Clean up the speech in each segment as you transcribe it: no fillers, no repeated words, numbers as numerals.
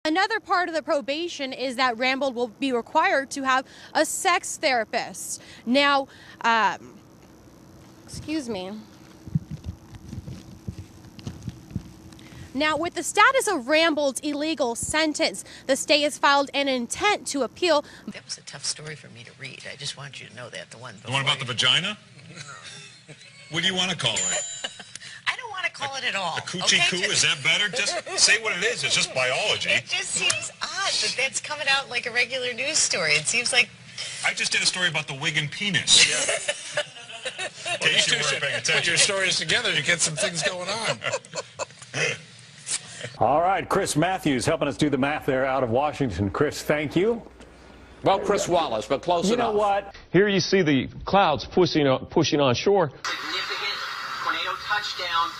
Another part of the probation is that Rambold will be required to have a sex therapist. Now, excuse me. Now, with the status of Rambold's illegal sentence, the state has filed an intent to appeal. That was a tough story for me to read. I just want you to know that. The one about the vagina? What do you want to call it? I don't want to call it at all. A coochie coo? Is that better? Just say what it is. It's just biology. It just seems odd that that's coming out like a regular news story. It seems like... I just did a story about the wig and penis. Yeah. In case you weren't paying attention. Put your stories together, you get some things going on. All right, Chris Matthews helping us do the math there out of Washington. Chris, thank you. Well, Chris Wallace, but close enough. You know what? Here you see the clouds pushing on shore. Significant tornado touchdown.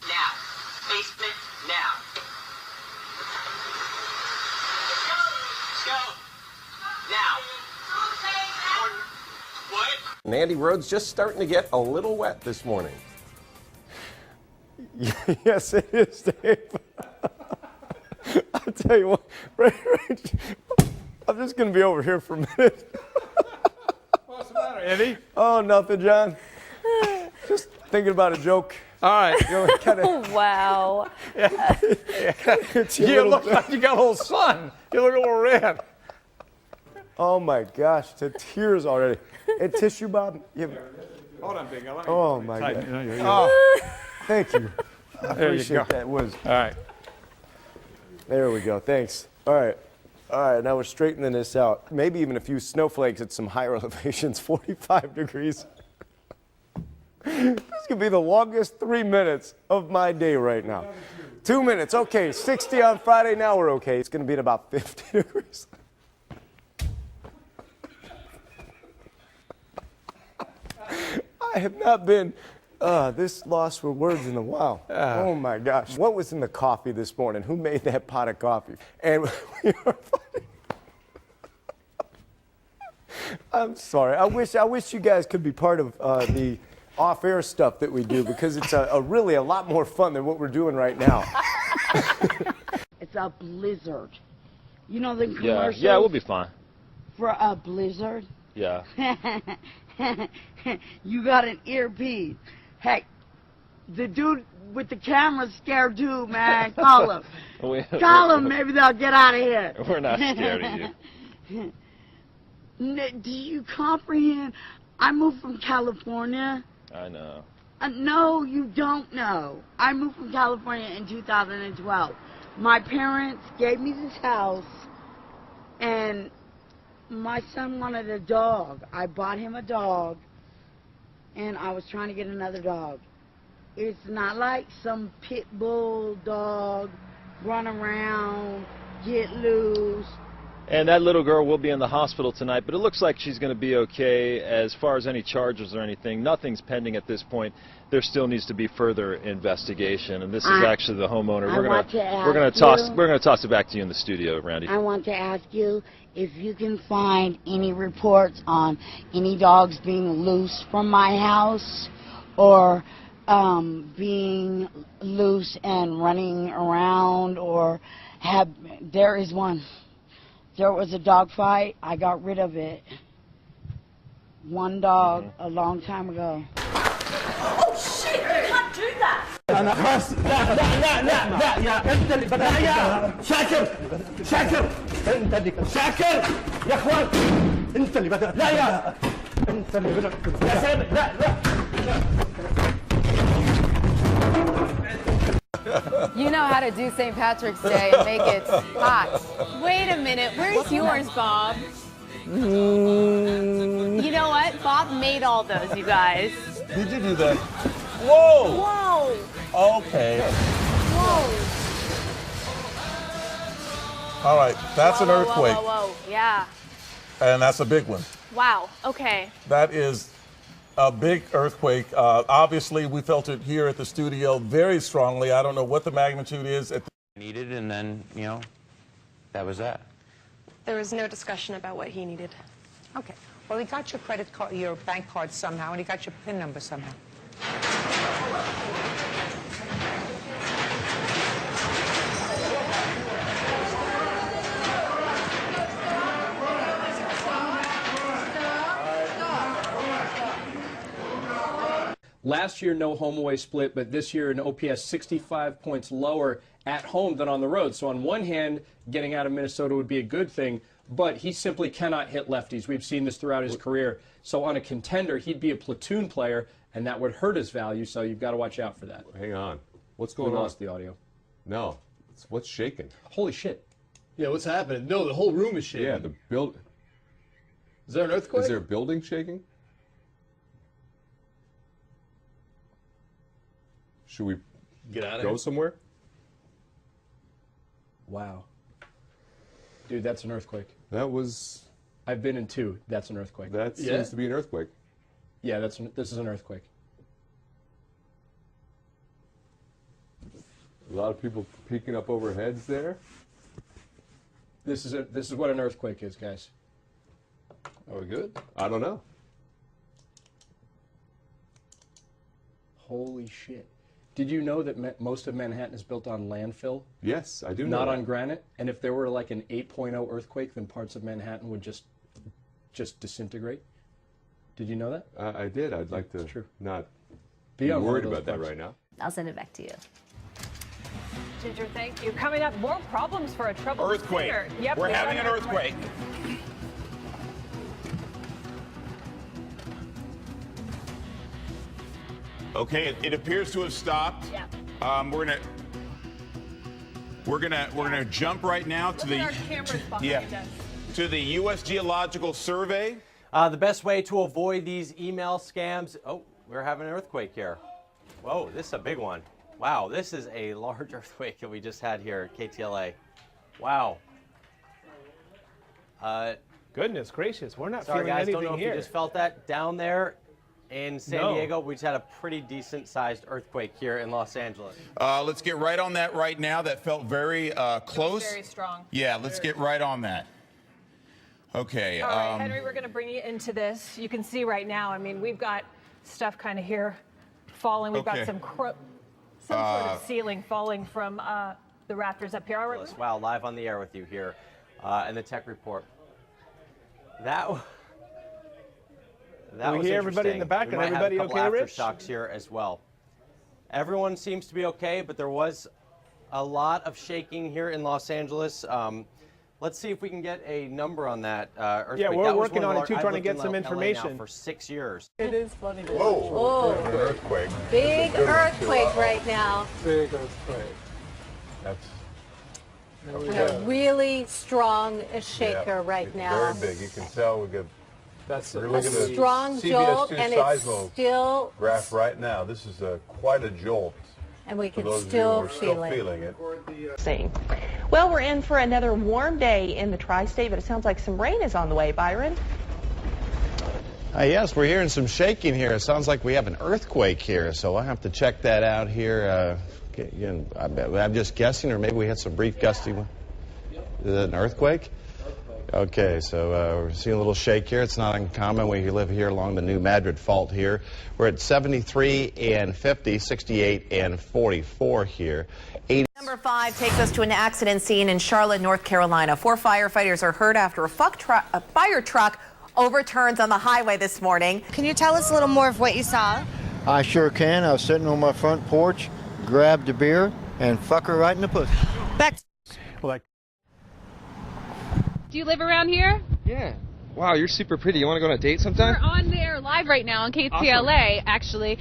Now. Basement now. Let's go. Now. What? And Andy Road's just starting to get a little wet this morning. Yes, it is, Dave. I'll tell you what, right, I'm just going to be over here for a minute. What's the matter, Andy? Oh, nothing, John. Just thinking about a joke. All right. You know, kinda, Wow. You look like you got a little sun. You look a little red. Oh, my gosh, to tears already. And tissue, Bob? Hold on, Big. Oh, my God. Oh. Thank you. I appreciate that. All right. There we go. Thanks. All right. All right. Now we're straightening this out. Maybe even a few snowflakes at some higher elevations. 45 degrees. This could be the longest 3 minutes of my day right now. 2 minutes. Okay. 60 on Friday. Now we're okay. It's going to be at about 50 degrees. I have not been this lost for words in a while. Oh my gosh. What was in the coffee this morning? Who made that pot of coffee? And we are funny. I'm sorry. I wish you guys could be part of the off-air stuff that we do, because it's really a lot more fun than what we're doing right now. It's a blizzard. You know the commercials? Yeah, we'll be fine. For a blizzard? Yeah. You got an earpiece. Hey, the dude with the camera's scared too, man. Call him. Call him. Maybe they'll get out of here. We're not scared of you. Do you comprehend? I moved from California. I know. No, you don't know. I moved from California in 2012. My parents gave me this house, and my son wanted a dog. I bought him a dog, and I was trying to get another dog. It's not like some pit bull dog, run around, get loose. And that little girl will be in the hospital tonight, but it looks like she's going to be okay. As far as any charges or anything, nothing's pending at this point. There still needs to be further investigation, and this is actually the homeowner. We're going to toss it back to you in the studio, Randy. I want to ask you if you can find any reports on any dogs being loose from my house, or being loose and running around, or there is one. There was a dog fight. I got rid of it. One dog a long time ago. Oh shit! You can't do that! You know how to do St. Patrick's Day and make it hot. Wait a minute. Where's yours, Bob? You know what? Bob made all those, you guys. Did you do that? Whoa! Whoa! Okay. Whoa! All right, that's an earthquake. Whoa. Yeah. And that's a big one. Wow. Okay. That is a big earthquake. Obviously, we felt it here at the studio very strongly. I don't know what the magnitude is. Needed, and then, you know, that was that. There was no discussion about what he needed. Okay. Well, he got your credit card, your bank card somehow, and he got your PIN number somehow. Last year, no home away split, but this year an OPS 65 points lower at home than on the road. So on one hand, getting out of Minnesota would be a good thing, but he simply cannot hit lefties. We've seen this throughout his career. So on a contender, he'd be a platoon player, and that would hurt his value, so you've got to watch out for that. Hang on. What's going on? We lost the audio. No. What's shaking? Holy shit. Yeah, what's happening? No, the whole room is shaking. Yeah, the build. Is there an earthquake? Is there a building shaking? Should we get out of go here? somewhere? Wow. Dude, that's an earthquake. That was... I've been in 2. That's an earthquake. That seems to be an earthquake. Yeah, this is an earthquake. A lot of people peeking up over heads there. This is what an earthquake is, guys. Are we good? I don't know. Holy shit. Did you know that most of Manhattan is built on landfill? Yes, I do know Not that. on granite? And if there were like an 8.0 earthquake, then parts of Manhattan would just disintegrate? Did you know that? I did. I'd like to not be worried about that parts. right now. I'll send it back to you. Ginger, thank you. Coming up, more problems for a troubled Earthquake. singer. Yep, We're we've having got an earthquake. Okay, it appears to have stopped. Yeah. We're gonna jump right now to Look at our cameras behind us. to the U.S. Geological Survey. The best way to avoid these email scams. Oh, we're having an earthquake here. Whoa, this is a big one. Wow, this is a large earthquake that we just had here at KTLA. Wow. Goodness gracious, we're not Sorry feeling guys, anything don't know here. if you just felt that down there in San Diego. We just had a pretty decent sized earthquake here in Los Angeles. Let's get right on that right now. That felt very close. Very strong. Yeah, let's get right on that. Okay. All right, Henry, we're going to bring you into this. You can see right now, I mean, we've got stuff kind of here falling. We've got some sort of ceiling falling from the rafters up here. All right. Wow, live on the air with you here in the tech report. That was we hear everybody in the back, we and everybody have a couple okay, Rich? aftershocks here as well. Everyone seems to be okay, but there was a lot of shaking here in Los Angeles. Let's see if we can get a number on that earthquake. Yeah, we're that was working one of on it too, I've trying to lived get in some LA information. now for 6 years. It is funny to watch. Whoa. An earthquake. Big earthquake right now. Big earthquake. That's A really strong shaker right now. Very big. You can tell we get. That's we're A looking at strong CBS2 jolt, and it's seismo still, graph right now. This is quite a jolt. and we For can those of you still who are feel it. feeling it. Well, we're in for another warm day in the tri-state, but it sounds like some rain is on the way. Byron? Yes, we're hearing some shaking here. It sounds like we have an earthquake here, so I'll have to check that out here. Again, I'm just guessing, or maybe we had some brief gusty one. Is it an earthquake? Okay, so we're seeing a little shake here. It's not uncommon. We live here along the New Madrid Fault here. We're at 73 and 50, 68 and 44 here. Number 5 takes us to an accident scene in Charlotte, North Carolina. 4 firefighters are hurt after a fire truck overturns on the highway this morning. Can you tell us a little more of what you saw? I sure can. I was sitting on my front porch, grabbed a beer, and fuck her right in the pussy. Back. Do you live around here? Yeah. Wow, you're super pretty. You want to go on a date sometime? We're on there live right now on KTLA, actually.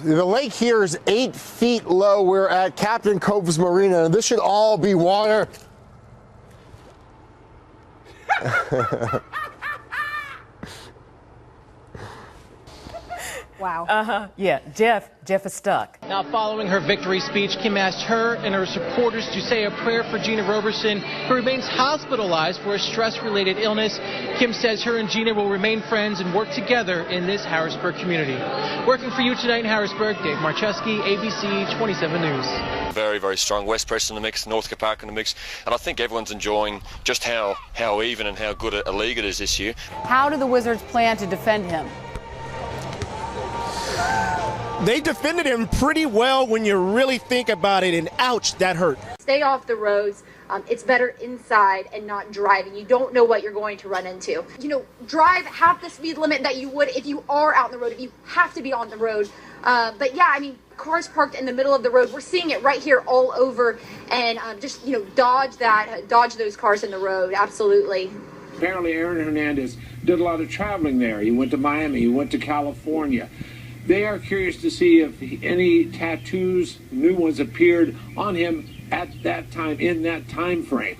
The lake here is 8 feet low. We're at Captain Cove's Marina, and this should all be water. Wow. Yeah, Jeff is stuck. Now, following her victory speech, Kim asked her and her supporters to say a prayer for Gina Roberson, who remains hospitalized for a stress-related illness. Kim says her and Gina will remain friends and work together in this Harrisburg community. Working for you tonight in Harrisburg, Dave Marcheski, ABC 27 News. Very, very strong. West Preston in the mix, Northcote Park in the mix, and I think everyone's enjoying just how even and how good a league it is this year. How do the Wizards plan to defend him? they defended him pretty well when you really think about it, and ouch, that hurt. Stay off the roads. It's better inside and not driving. You don't know what you're going to run into. You know, drive half the speed limit that you would if you are out on the road, if you have to be on the road. But yeah, I mean, cars parked in the middle of the road. We're seeing it right here all over, and just, you know, dodge those cars in the road. Absolutely. Apparently Aaron Hernandez did a lot of traveling there. He went to Miami, he went to California. They are curious to see if any tattoos, new ones, appeared on him at that time, in that time frame.